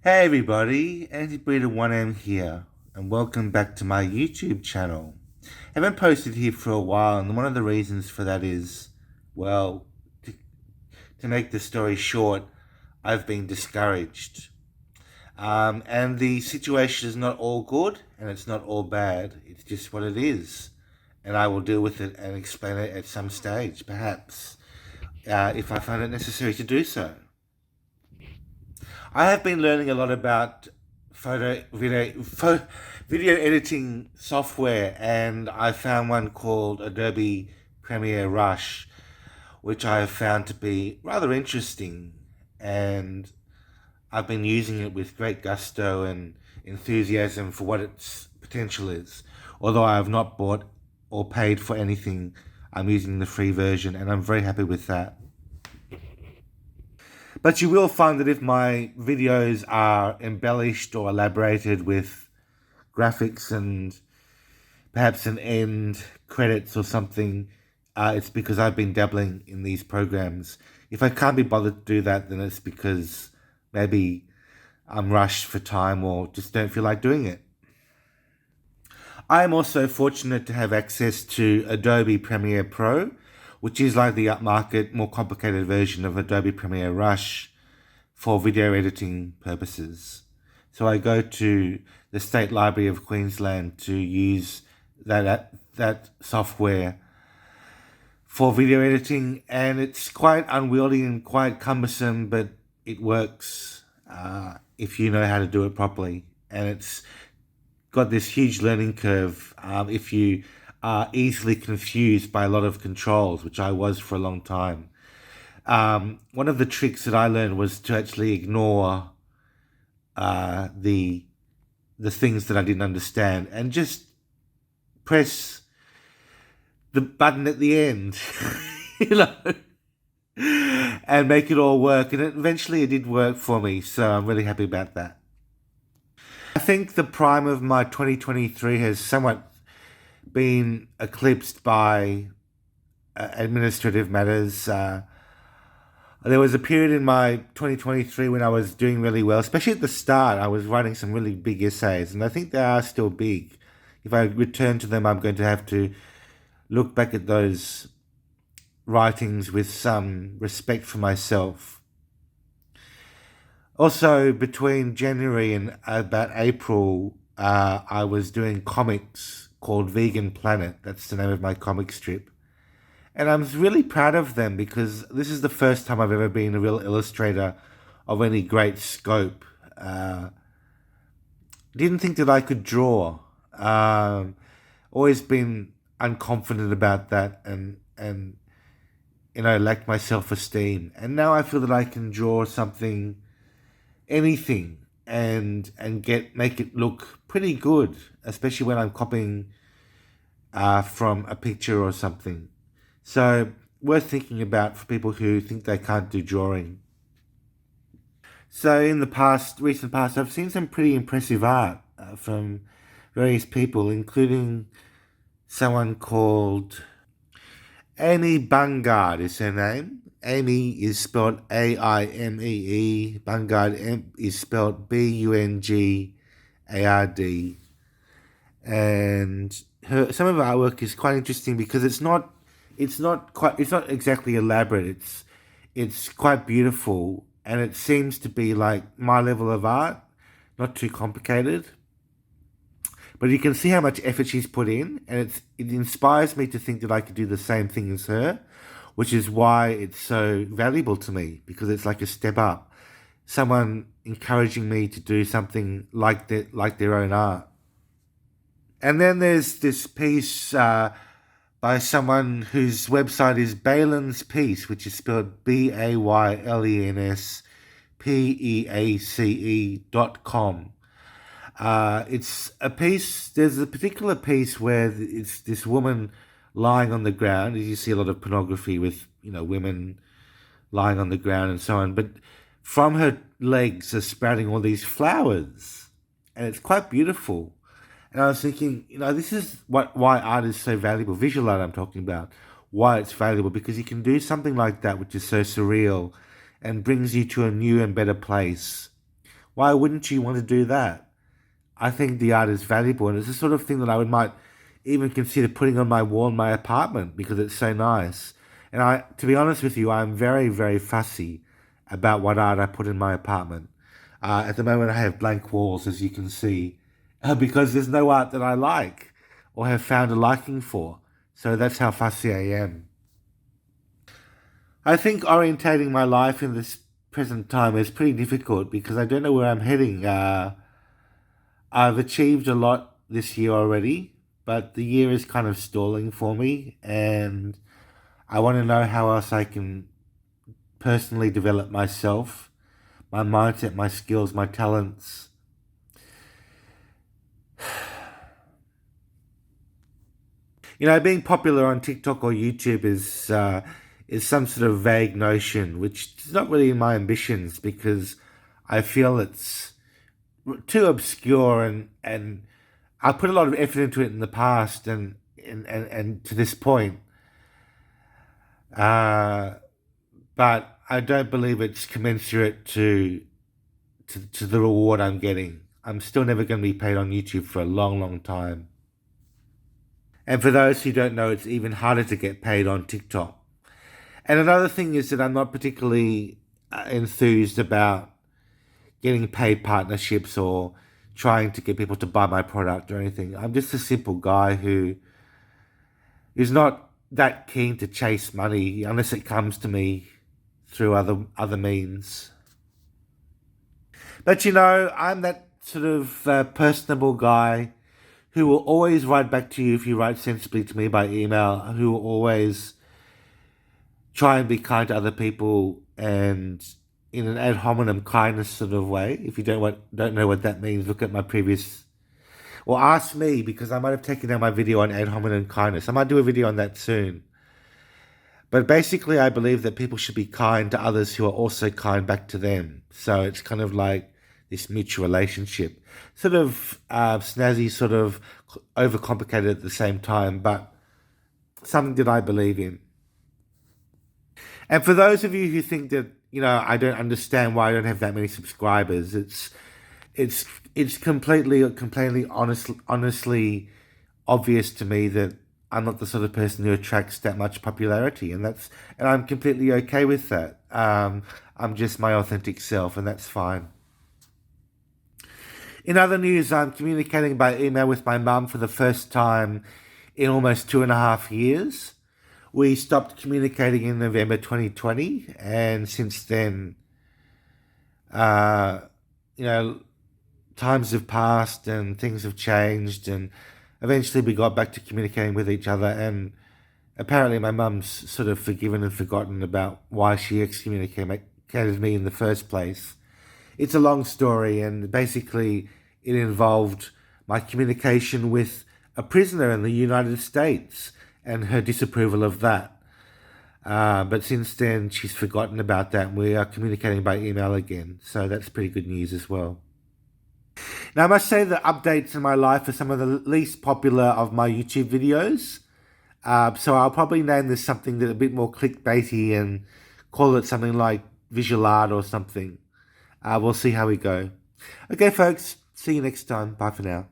Hey everybody, Anti-Breeder1M here, and welcome back to my YouTube channel. I haven't posted here for a while, and one of the reasons for that is, well, to make the story short, I've been discouraged. And the situation is not all good, and it's not all bad, it's just what it is. And I will deal with it and explain it at some stage, perhaps, if I find it necessary to do so. I have been learning a lot about video editing software, and I found one called Adobe Premiere Rush, which I have found to be rather interesting, and I've been using it with great gusto and enthusiasm for what its potential is. Although I have not bought or paid for anything, I'm using the free version, and I'm very happy with that. But you will find that if my videos are embellished or elaborated with graphics and perhaps an end credits or something, it's because I've been dabbling in these programs. If I can't be bothered to do that, then it's because maybe I'm rushed for time or just don't feel like doing it. I am also fortunate to have access to Adobe Premiere Pro, which is like the upmarket, more complicated version of Adobe Premiere Rush for video editing purposes. So I go to the State Library of Queensland to use that software for video editing, and it's quite unwieldy and quite cumbersome, but it works if you know how to do it properly. And it's got this huge learning curve if you are easily confused by a lot of controls, which I was for a long time. One of the tricks that I learned was to actually ignore the things that I didn't understand and just press the button at the end, you know, and make it all work. And eventually it did work for me, so I'm really happy about that. I think the prime of my 2023 has somewhat been eclipsed by administrative matters. There was a period in my 2023 when I was doing really well, especially at the start. I was writing some really big essays, and I think they are still big. If I return to them, I'm going to have to look back at those writings with some respect for myself. Also, between January and about April, I was doing comics called Veegan Planet. That's the name of my comic strip. And I'm really proud of them because this is the first time I've ever been a real illustrator of any great scope. Didn't think that I could draw. Always been unconfident about that and lacked my self-esteem. And now I feel that I can draw anything and make it look pretty good, especially when I'm copying from a picture or something. So worth thinking about for people who think they can't do drawing. So in the recent past, I've seen some pretty impressive art from various people, including someone called Amy Bungard is her name. Amy is spelled Aimee. Bungard is spelled Bungard. And some of her artwork is quite interesting because it's not exactly elaborate. It's quite beautiful, and it seems to be like my level of art, not too complicated. But you can see how much effort she's put in, and it inspires me to think that I could do the same thing as her, which is why it's so valuable to me, because it's like a step up. Someone encouraging me to do something like their own art. And then there's this piece by someone whose website is Baylen's Piece, which is spelled BAYLENSPEACE.com. It's a piece, there's a particular piece where it's this woman lying on the ground. You see a lot of pornography with, women lying on the ground and so on. But from her legs are sprouting all these flowers. And it's quite beautiful. And I was thinking, this is why art is so valuable. Visual art I'm talking about. Why it's valuable. Because you can do something like that which is so surreal and brings you to a new and better place Why wouldn't you want to do that? I think the art is valuable, and it's the sort of thing that might even consider putting on my wall in my apartment because it's so nice. And to be honest with you, I'm very, very fussy about what art I put in my apartment. At the moment, I have blank walls, as you can see, because there's no art that I like or have found a liking for. So that's how fussy I am. I think orientating my life in this present time is pretty difficult because I don't know where I'm heading. I've achieved a lot this year already, but the year is kind of stalling for me, and I want to know how else I can personally develop myself, my mindset, my skills, my talents. Being popular on TikTok or YouTube is some sort of vague notion, which is not really in my ambitions because I feel it's too obscure, and I put a lot of effort into it in the past and to this point. But I don't believe it's commensurate to the reward I'm getting. I'm still never going to be paid on YouTube for a long, long time. And for those who don't know, it's even harder to get paid on TikTok. And another thing is that I'm not particularly enthused about getting paid partnerships or trying to get people to buy my product or anything. I'm just a simple guy who is not that keen to chase money unless it comes to me through other means. But I'm that sort of personable guy who will always write back to you if you write sensibly to me by email, who will always try and be kind to other people and in an ad hominem kindness sort of way. If you don't know what that means, look at my previous, or ask me, because I might have taken down my video on ad hominem kindness. I might do a video on that soon. But basically, I believe that people should be kind to others who are also kind back to them. So it's kind of like this mutual relationship. Sort of snazzy, sort of overcomplicated at the same time, but something that I believe in. And for those of you who think that, I don't understand why I don't have that many subscribers, it's completely honestly obvious to me that I'm not the sort of person who attracts that much popularity, and I'm completely okay with that. I'm just my authentic self, and that's fine. In other news, I'm communicating by email with my mum for the first time in almost 2.5 years. We stopped communicating in November 2020, and since then, times have passed and things have changed, and eventually we got back to communicating with each other, and apparently my mum's sort of forgiven and forgotten about why she excommunicated me in the first place. It's a long story, and basically it involved my communication with a prisoner in the United States and her disapproval of that. But since then, she's forgotten about that, and we are communicating by email again. So that's pretty good news as well. Now, I must say that updates in my life are some of the least popular of my YouTube videos. So I'll probably name this something that's a bit more clickbaity and call it something like visual art or something. We'll see how we go. Okay, folks. See you next time. Bye for now.